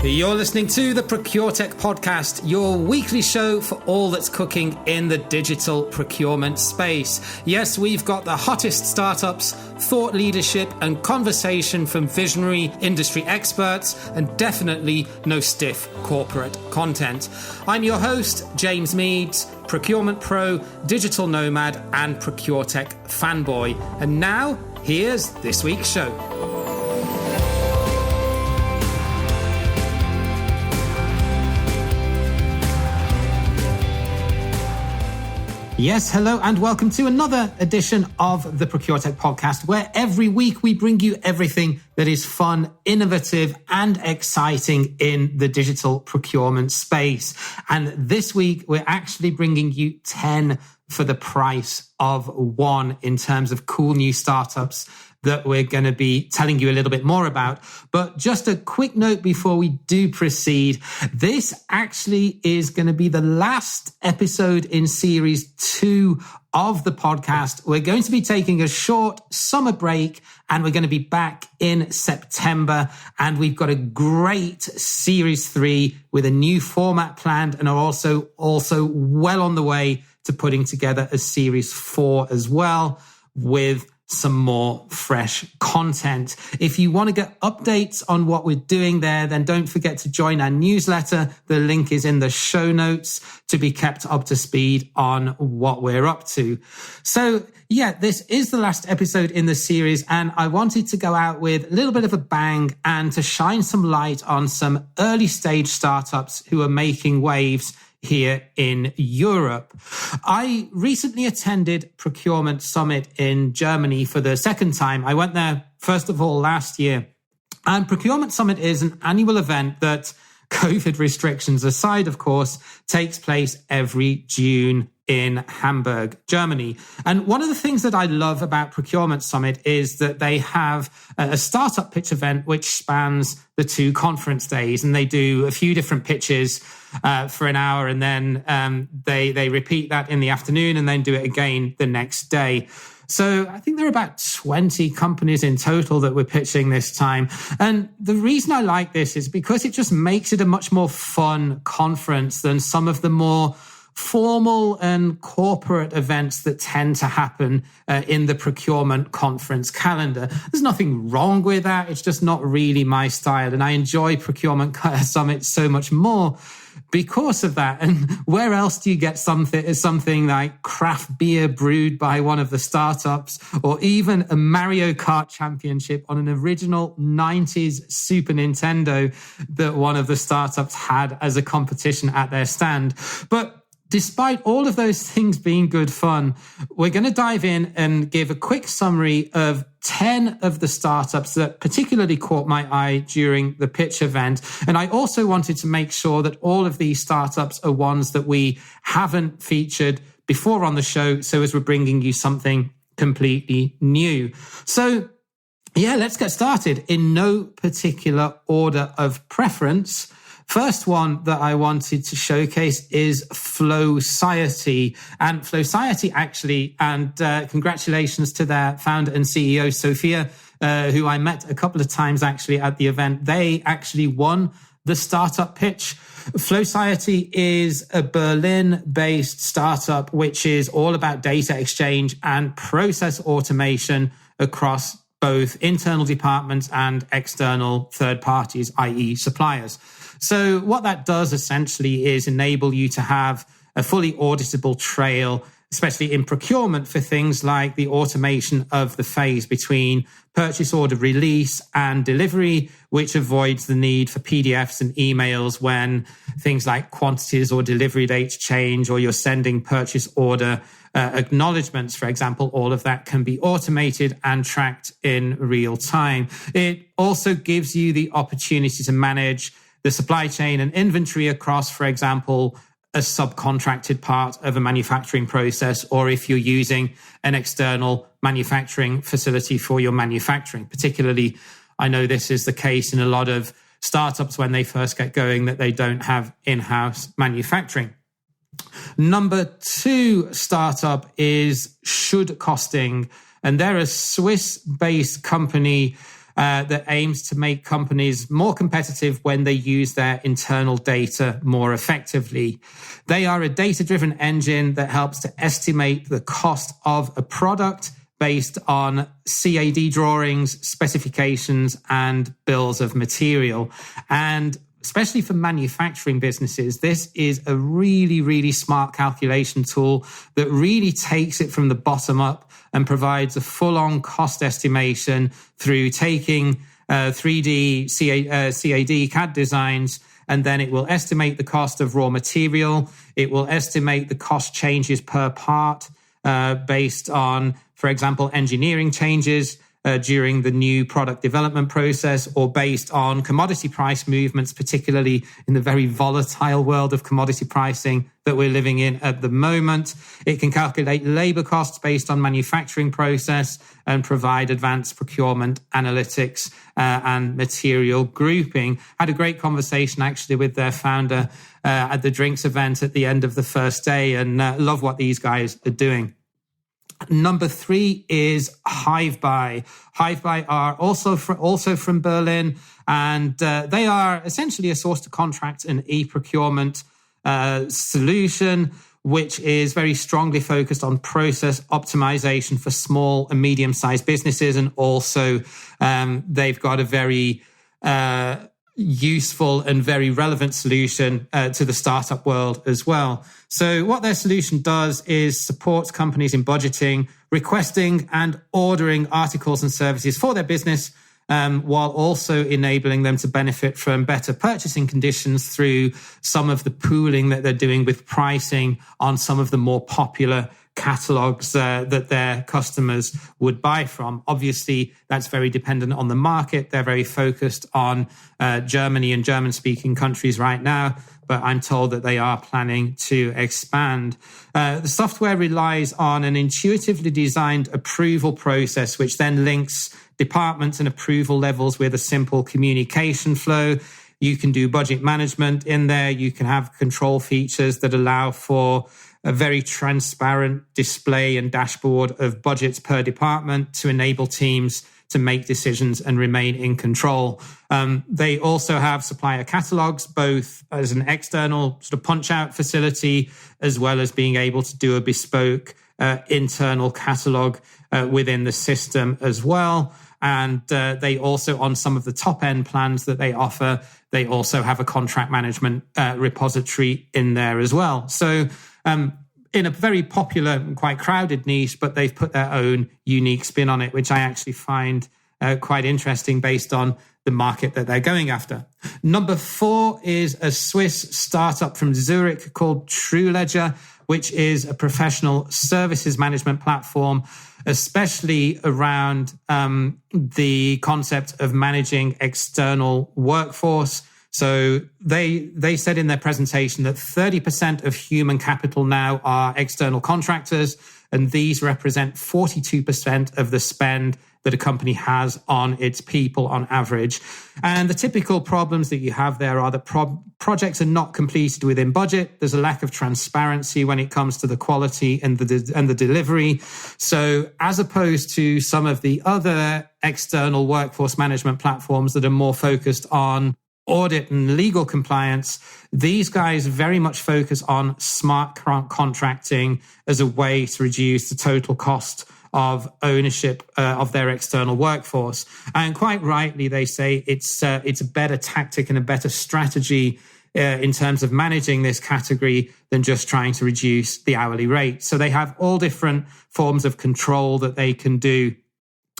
You're listening to the ProcureTech podcast, your weekly show for all that's cooking in the digital procurement space. Yes, we've got the hottest startups, thought leadership, and conversation from visionary industry experts, and definitely no stiff corporate content. I'm your host, James Meads, procurement pro, digital nomad, and ProcureTech fanboy. And now, here's this week's show. Yes, hello, and welcome to another edition of the ProcureTech podcast, where every week we bring you everything that is fun, innovative, and exciting in the digital procurement space. And this week, we're actually bringing you 10 for the price of one in terms of cool new startups that we're going to be telling you a little bit more about. But just a quick note before we do proceed, this actually is going to be the last episode in series 2 of the podcast. We're going to be taking a short summer break and we're going to be back in September. And we've got a great series 3 with a new format planned and are also well on the way to putting together a series 4 as well with some more fresh content. If you want to get updates on what we're doing there, then don't forget to join our newsletter. The link is in the show notes to be kept up to speed on what we're up to. So yeah, this is the last episode in the series, and I wanted to go out with a little bit of a bang and to shine some light on some early stage startups who are making waves here in Europe. I recently attended Procurement Summit in Germany for the second time. I went there, first of all, last year. And Procurement Summit is an annual event that, COVID restrictions aside, of course, takes place every June in Hamburg, Germany. And one of the things that I love about Procurement Summit is that they have a startup pitch event which spans the 2 conference days, and they do a few different pitches for an hour, and then they repeat that in the afternoon and then do it again the next day. So I think there are about 20 companies in total that we're pitching this time. And the reason I like this is because it just makes it a much more fun conference than some of the more formal and corporate events that tend to happen in the procurement conference calendar. There's nothing wrong with that. It's just not really my style. And I enjoy Procurement Summit so much more because of that. And where else do you get something like craft beer brewed by one of the startups, or even a Mario Kart championship on an original 90s Super Nintendo that one of the startups had as a competition at their stand? But despite all of those things being good fun, we're going to dive in and give a quick summary of 10 of the startups that particularly caught my eye during the pitch event. And I also wanted to make sure that all of these startups are ones that we haven't featured before on the show, so as we're bringing you something completely new. So yeah, let's get started in no particular order of preference. First one that I wanted to showcase is Flowciety. And Flowciety actually, and congratulations to their founder and CEO, Sophia, who I met a couple of times actually at the event. They actually won the startup pitch. Flowciety is a Berlin-based startup, which is all about data exchange and process automation across both internal departments and external third parties, i.e. suppliers. So what that does essentially is enable you to have a fully auditable trail, especially in procurement, for things like the automation of the phase between purchase order release and delivery, which avoids the need for PDFs and emails when things like quantities or delivery dates change, or you're sending purchase order acknowledgements, for example. All of that can be automated and tracked in real time. It also gives you the opportunity to manage the supply chain and inventory across, for example, a subcontracted part of a manufacturing process, or if you're using an external manufacturing facility for your manufacturing. Particularly, I know this is the case in a lot of startups when they first get going, that they don't have in-house manufacturing. Number 2 startup is Should Costing, and they're a Swiss-based company that aims to make companies more competitive when they use their internal data more effectively. They are a data-driven engine that helps to estimate the cost of a product based on CAD drawings, specifications, and bills of material. And especially for manufacturing businesses, this is a really, really smart calculation tool that really takes it from the bottom up and provides a full-on cost estimation through taking 3D CAD CAD designs, and then it will estimate the cost of raw material. It will estimate the cost changes per part based on, for example, engineering changes during the new product development process, or based on commodity price movements, particularly in the very volatile world of commodity pricing that we're living in at the moment. It can calculate labor costs based on manufacturing process and provide advanced procurement analytics and material grouping. Had a great conversation actually with their founder at the drinks event at the end of the first day, and love what these guys are doing. Number 3 is HiveBuy. HiveBuy are also from Berlin, and they are essentially a source to contract and e-procurement solution, which is very strongly focused on process optimization for small and medium-sized businesses. And also they've got a very useful and very relevant solution to the startup world as well. So what their solution does is supports companies in budgeting, requesting and ordering articles and services for their business, while also enabling them to benefit from better purchasing conditions through some of the pooling that they're doing with pricing on some of the more popular catalogs that their customers would buy from. Obviously, that's very dependent on the market. They're very focused on Germany and German-speaking countries right now, but I'm told that they are planning to expand. The software relies on an intuitively designed approval process, which then links departments and approval levels with a simple communication flow. You can do budget management in there. You can have control features that allow for a very transparent display and dashboard of budgets per department to enable teams to make decisions and remain in control. They also have supplier catalogs, both as an external sort of punch-out facility, as well as being able to do a bespoke internal catalog within the system as well. And they also, on some of the top-end plans that they offer, they also have a contract management repository in there as well. So in a very popular and quite crowded niche, but they've put their own unique spin on it, which I actually find quite interesting based on the market that they're going after. Number 4 is a Swiss startup from Zurich called TrueLedger, which is a professional services management platform, especially around the concept of managing external workforce. So they said in their presentation that 30% of human capital now are external contractors, and these represent 42% of the spend that a company has on its people on average. And the typical problems that you have there are that projects are not completed within budget. There's a lack of transparency when it comes to the quality and the delivery. So as opposed to some of the other external workforce management platforms that are more focused on audit and legal compliance, these guys very much focus on smart contracting as a way to reduce the total cost of ownership of their external workforce. And quite rightly, they say it's a better tactic and a better strategy in terms of managing this category than just trying to reduce the hourly rate. So they have all different forms of control that they can do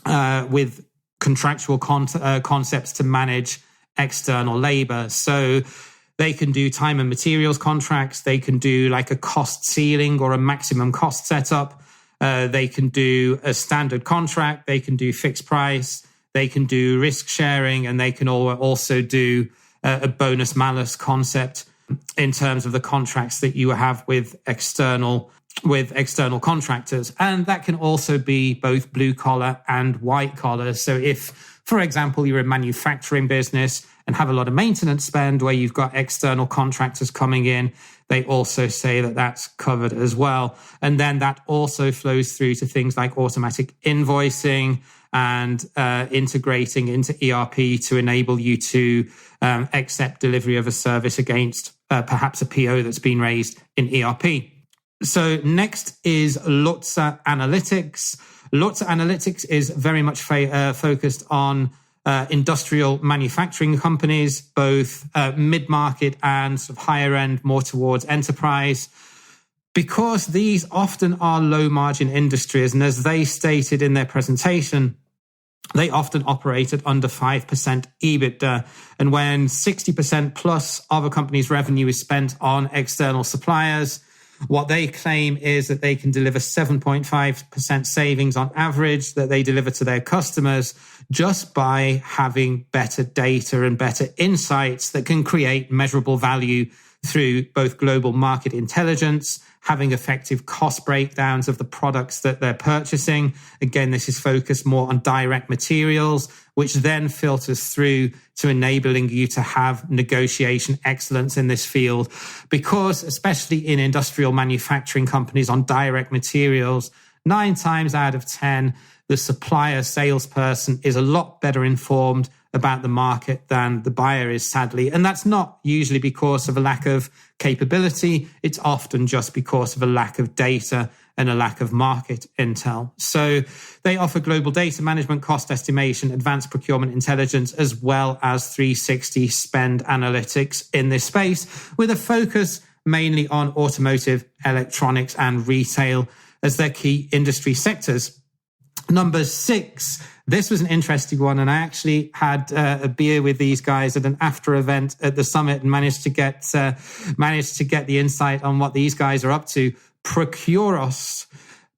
with contractual concepts to manage external labor. So they can do time and materials contracts. They can do like a cost ceiling or a maximum cost setup. They can do a standard contract. They can do fixed price. They can do risk sharing, and they can also do a bonus malus concept in terms of the contracts that you have with external contractors. And that can also be both blue collar and white collar. So if, for example, you're a manufacturing business and have a lot of maintenance spend where you've got external contractors coming in, they also say that that's covered as well. And then that also flows through to things like automatic invoicing and integrating into ERP to enable you to accept delivery of a service against perhaps a PO that's been raised in ERP. So next is Lutzer Analytics. Lutzer Analytics is very much focused on industrial manufacturing companies, both mid-market and sort of higher end, more towards enterprise. Because these often are low-margin industries, and as they stated in their presentation, they often operate at under 5% EBITDA. And when 60% plus of a company's revenue is spent on external suppliers, what they claim is that they can deliver 7.5% savings on average that they deliver to their customers just by having better data and better insights that can create measurable value through both global market intelligence, having effective cost breakdowns of the products that they're purchasing. Again, this is focused more on direct materials, which then filters through to enabling you to have negotiation excellence in this field. Because especially in industrial manufacturing companies on direct materials, 9 times out of 10, the supplier salesperson is a lot better informed about the market than the buyer is, sadly. And that's not usually because of a lack of capability. It's often just because of a lack of data and a lack of market intel. So they offer global data management, cost estimation, advanced procurement intelligence, as well as 360 spend analytics in this space, with a focus mainly on automotive, electronics, and retail as their key industry sectors. Number 6, this was an interesting one, and I actually had a beer with these guys at an after event at the summit and managed to get the insight on what these guys are up to. Procuros.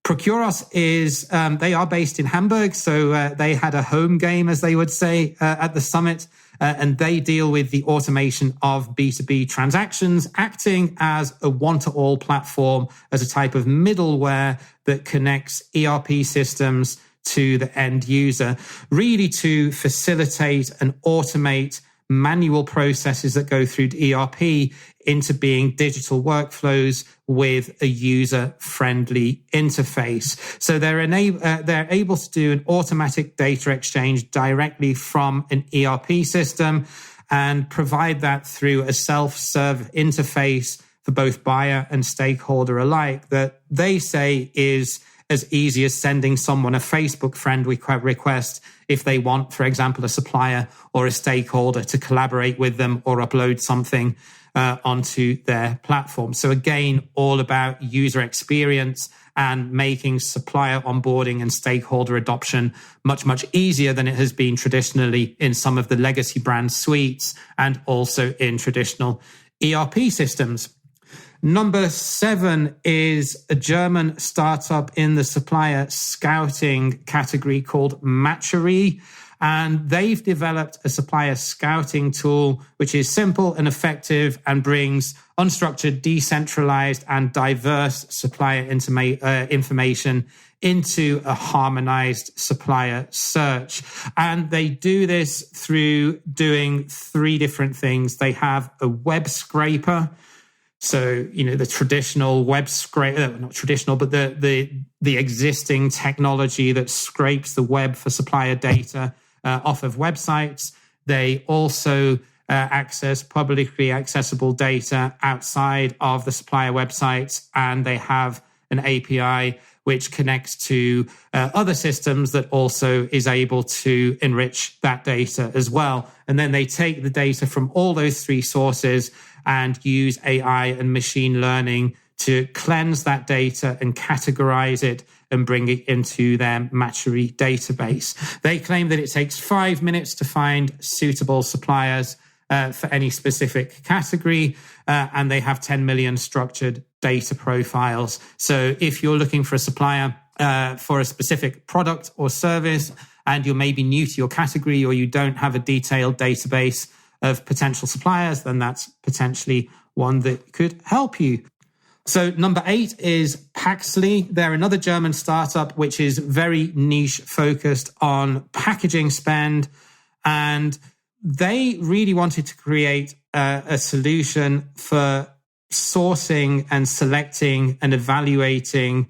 Procuros is they are based in Hamburg, so they had a home game, as they would say, at the summit, and they deal with the automation of B2B transactions, acting as a one-to-all platform, as a type of middleware that connects ERP systems to the end user, really to facilitate and automate manual processes that go through to ERP into being digital workflows with a user-friendly interface. So they're able to do an automatic data exchange directly from an ERP system and provide that through a self-serve interface for both buyer and stakeholder alike that they say is as easy as sending someone a Facebook friend request if they want, for example, a supplier or a stakeholder to collaborate with them or upload something onto their platform. So again, all about user experience and making supplier onboarding and stakeholder adoption much, much easier than it has been traditionally in some of the legacy brand suites and also in traditional ERP systems. Number 7 is a German startup in the supplier scouting category called Matchery. And they've developed a supplier scouting tool, which is simple and effective and brings unstructured, decentralized, and diverse supplier information into a harmonized supplier search. And they do this through doing 3 different things. They have a web scraper. So, the traditional web scraper, not traditional, but the existing technology that scrapes the web for supplier data off of websites. They also access publicly accessible data outside of the supplier websites, and they have an API which connects to other systems that also is able to enrich that data as well. And then they take the data from all those 3 sources and use AI and machine learning to cleanse that data and categorize it and bring it into their Matchery database. They claim that it takes 5 minutes to find suitable suppliers for any specific category, and they have 10 million structured data profiles. So if you're looking for a supplier for a specific product or service, and you're maybe new to your category or you don't have a detailed database of potential suppliers, then that's potentially one that could help you. So number 8 is Paxley. They're another German startup which is very niche focused on packaging spend, and they really wanted to create a solution for sourcing and selecting and evaluating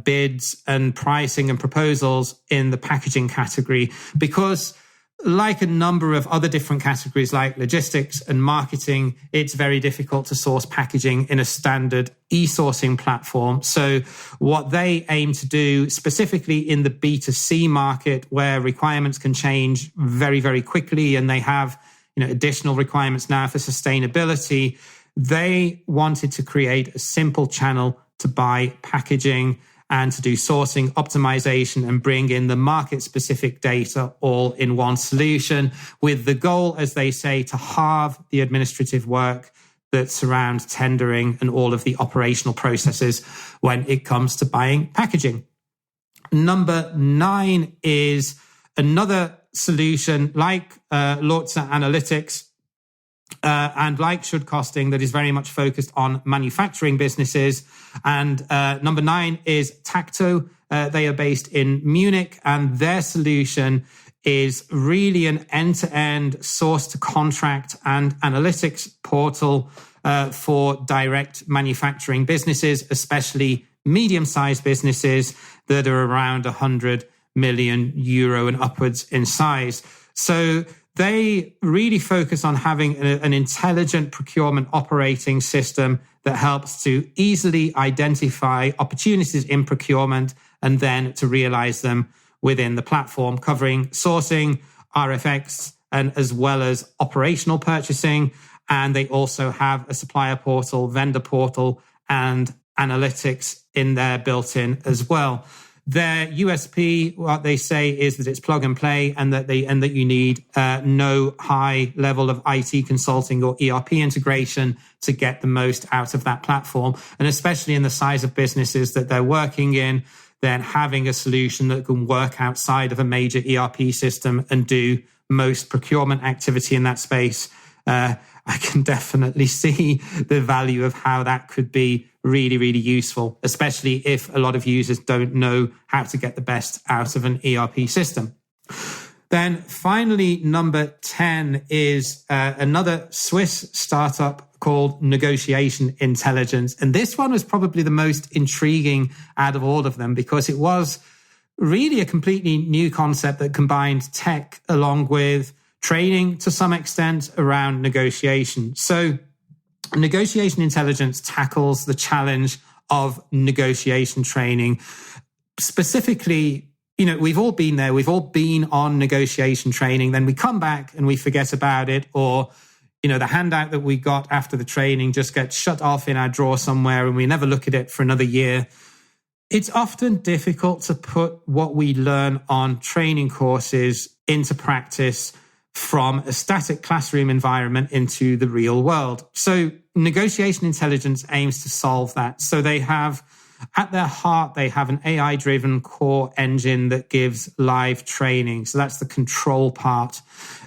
bids and pricing and proposals in the packaging category, because like a number of other different categories like logistics and marketing, it's very difficult to source packaging in a standard e-sourcing platform. So what they aim to do specifically in the B2C market, where requirements can change very, very quickly, and they have additional requirements now for sustainability, they wanted to create a simple channel to buy packaging and to do sourcing optimization and bring in the market-specific data all in one solution, with the goal, as they say, to halve the administrative work that surrounds tendering and all of the operational processes when it comes to buying packaging. Number 9 is another solution like Flowciety Analytics and like Should Costing, that is very much focused on manufacturing businesses. And number 9 is Tacto. They are based in Munich, and their solution is really an end-to-end source-to-contract and analytics portal for direct manufacturing businesses, especially medium-sized businesses that are around 100 million euro and upwards in size. So they really focus on having an intelligent procurement operating system that helps to easily identify opportunities in procurement and then to realize them within the platform, covering sourcing, RFX, and as well as operational purchasing. And they also have a supplier portal, vendor portal, and analytics in there built in as well. Their USP, what they say, is that it's plug and play, and that you need no high level of IT consulting or ERP integration to get the most out of that platform. And especially in the size of businesses that they're working in, then having a solution that can work outside of a major ERP system and do most procurement activity in that space, I can definitely see the value of how that could be really, really useful, especially if a lot of users don't know how to get the best out of an ERP system. Then finally, number 10 is another Swiss startup called Negotiation Intelligence. And this one was probably the most intriguing out of all of them, because it was really a completely new concept that combined tech along with training to some extent around negotiation. So Negotiation Intelligence tackles the challenge of negotiation training. Specifically, we've all been there. We've all been on negotiation training. Then we come back and we forget about it, or, the handout that we got after the training just gets shut off in our drawer somewhere and we never look at it for another year. It's often difficult to put what we learn on training courses into practice from a static classroom environment into the real world. So Negotiation Intelligence aims to solve that. So they have, at their heart, they have an AI-driven core engine that gives live training. So that's the control part.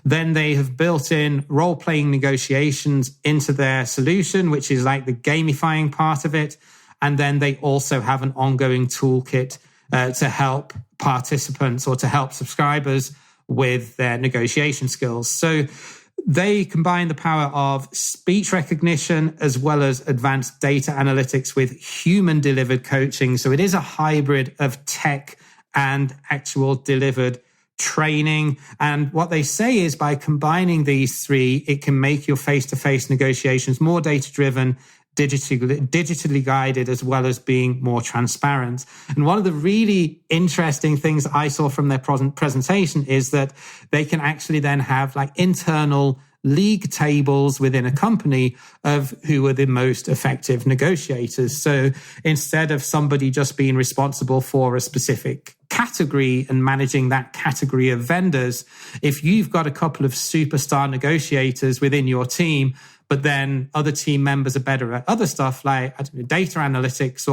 Then they have built in role-playing negotiations into their solution, which is like the gamifying part of it. And then they also have an ongoing toolkit to help participants or to help subscribers with their negotiation skills. So they combine the power of speech recognition as well as advanced data analytics with human-delivered coaching. So it is a hybrid of tech and actual delivered training. And what they say is by combining these three, it can make your face-to-face negotiations more data-driven, digitally guided, as well as being more transparent. And one of the really interesting things I saw from their presentation is that they can actually then have like internal league tables within a company of who are the most effective negotiators. So instead of somebody just being responsible for a specific category and managing that category of vendors, if you've got a couple of superstar negotiators within your team, but then other team members are better at other stuff like data analytics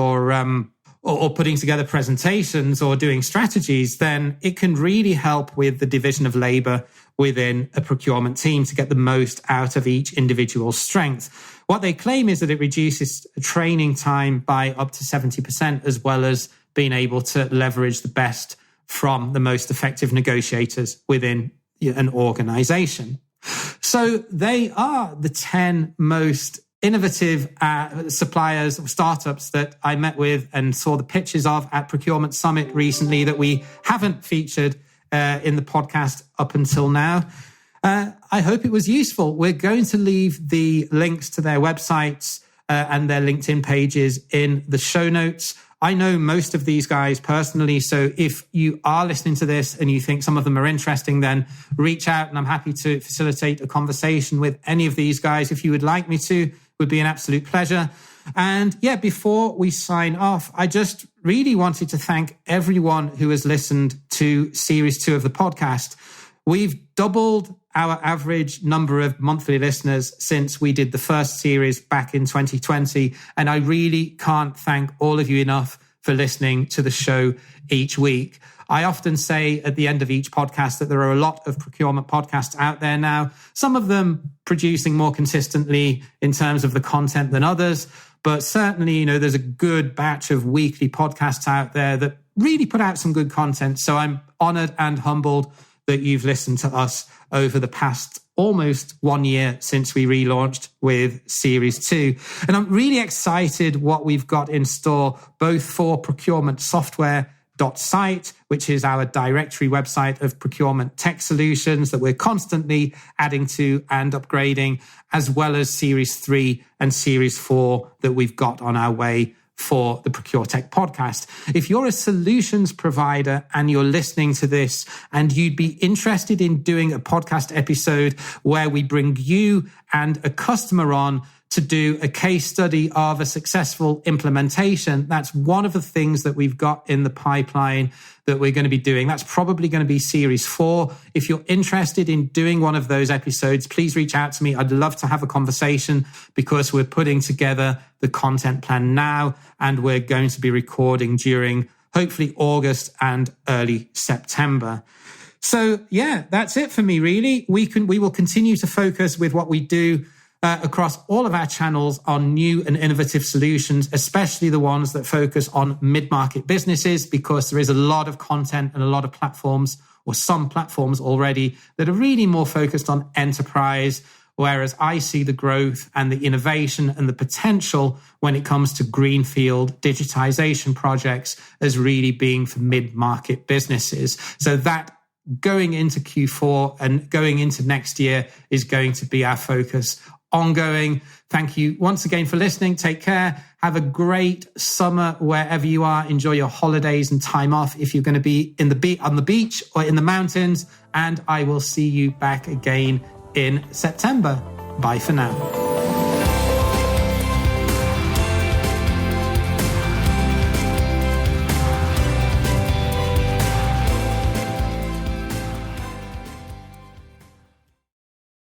or putting together presentations or doing strategies, then it can really help with the division of labor within a procurement team to get the most out of each individual strength. What they claim is that it reduces training time by up to 70%, as well as being able to leverage the best from the most effective negotiators within an organization. So they are the 10 most innovative suppliers, startups that I met with and saw the pictures of at Procurement Summit recently that we haven't featured in the podcast up until now. I hope it was useful. We're going to leave the links to their websites and their LinkedIn pages in the show notes. I know most of these guys personally, so if you are listening to this and you think some of them are interesting, then reach out and I'm happy to facilitate a conversation with any of these guys. If you would like me to, it would be an absolute pleasure. And yeah, before we sign off, I just really wanted to thank everyone who has listened to Series 2 of the podcast. We've doubled our average number of monthly listeners since we did the first series back in 2020. And I really can't thank all of you enough for listening to the show each week. I often say at the end of each podcast that there are a lot of procurement podcasts out there now, some of them producing more consistently in terms of the content than others. But certainly, there's a good batch of weekly podcasts out there that really put out some good content. So I'm honored and humbled that you've listened to us over the past almost 1 year since we relaunched with Series 2. And I'm really excited what we've got in store, both for Procurement Software.site, which is our directory website of procurement tech solutions that we're constantly adding to and upgrading, as well as Series 3 and Series 4 that we've got on our way for the Procure Tech podcast. If you're a solutions provider and you're listening to this and you'd be interested in doing a podcast episode where we bring you and a customer on to do a case study of a successful implementation, that's one of the things that we've got in the pipeline that we're going to be doing. That's probably going to be Series 4. If you're interested in doing one of those episodes, please reach out to me. I'd love to have a conversation because we're putting together the content plan now and we're going to be recording during hopefully August and early September. So yeah, that's it for me, really. We will continue to focus with what we do across all of our channels on new and innovative solutions, especially the ones that focus on mid-market businesses, because there is a lot of content and a lot of platforms, or some platforms already, that are really more focused on enterprise, whereas I see the growth and the innovation and the potential when it comes to greenfield digitization projects as really being for mid-market businesses. So that going into Q4 and going into next year is going to be our focus ongoing. Thank you once again for listening. Take care. Have a great summer wherever you are. Enjoy your holidays and time off if you're going to be on the beach or in the mountains. And I will see you back again in September. Bye for now.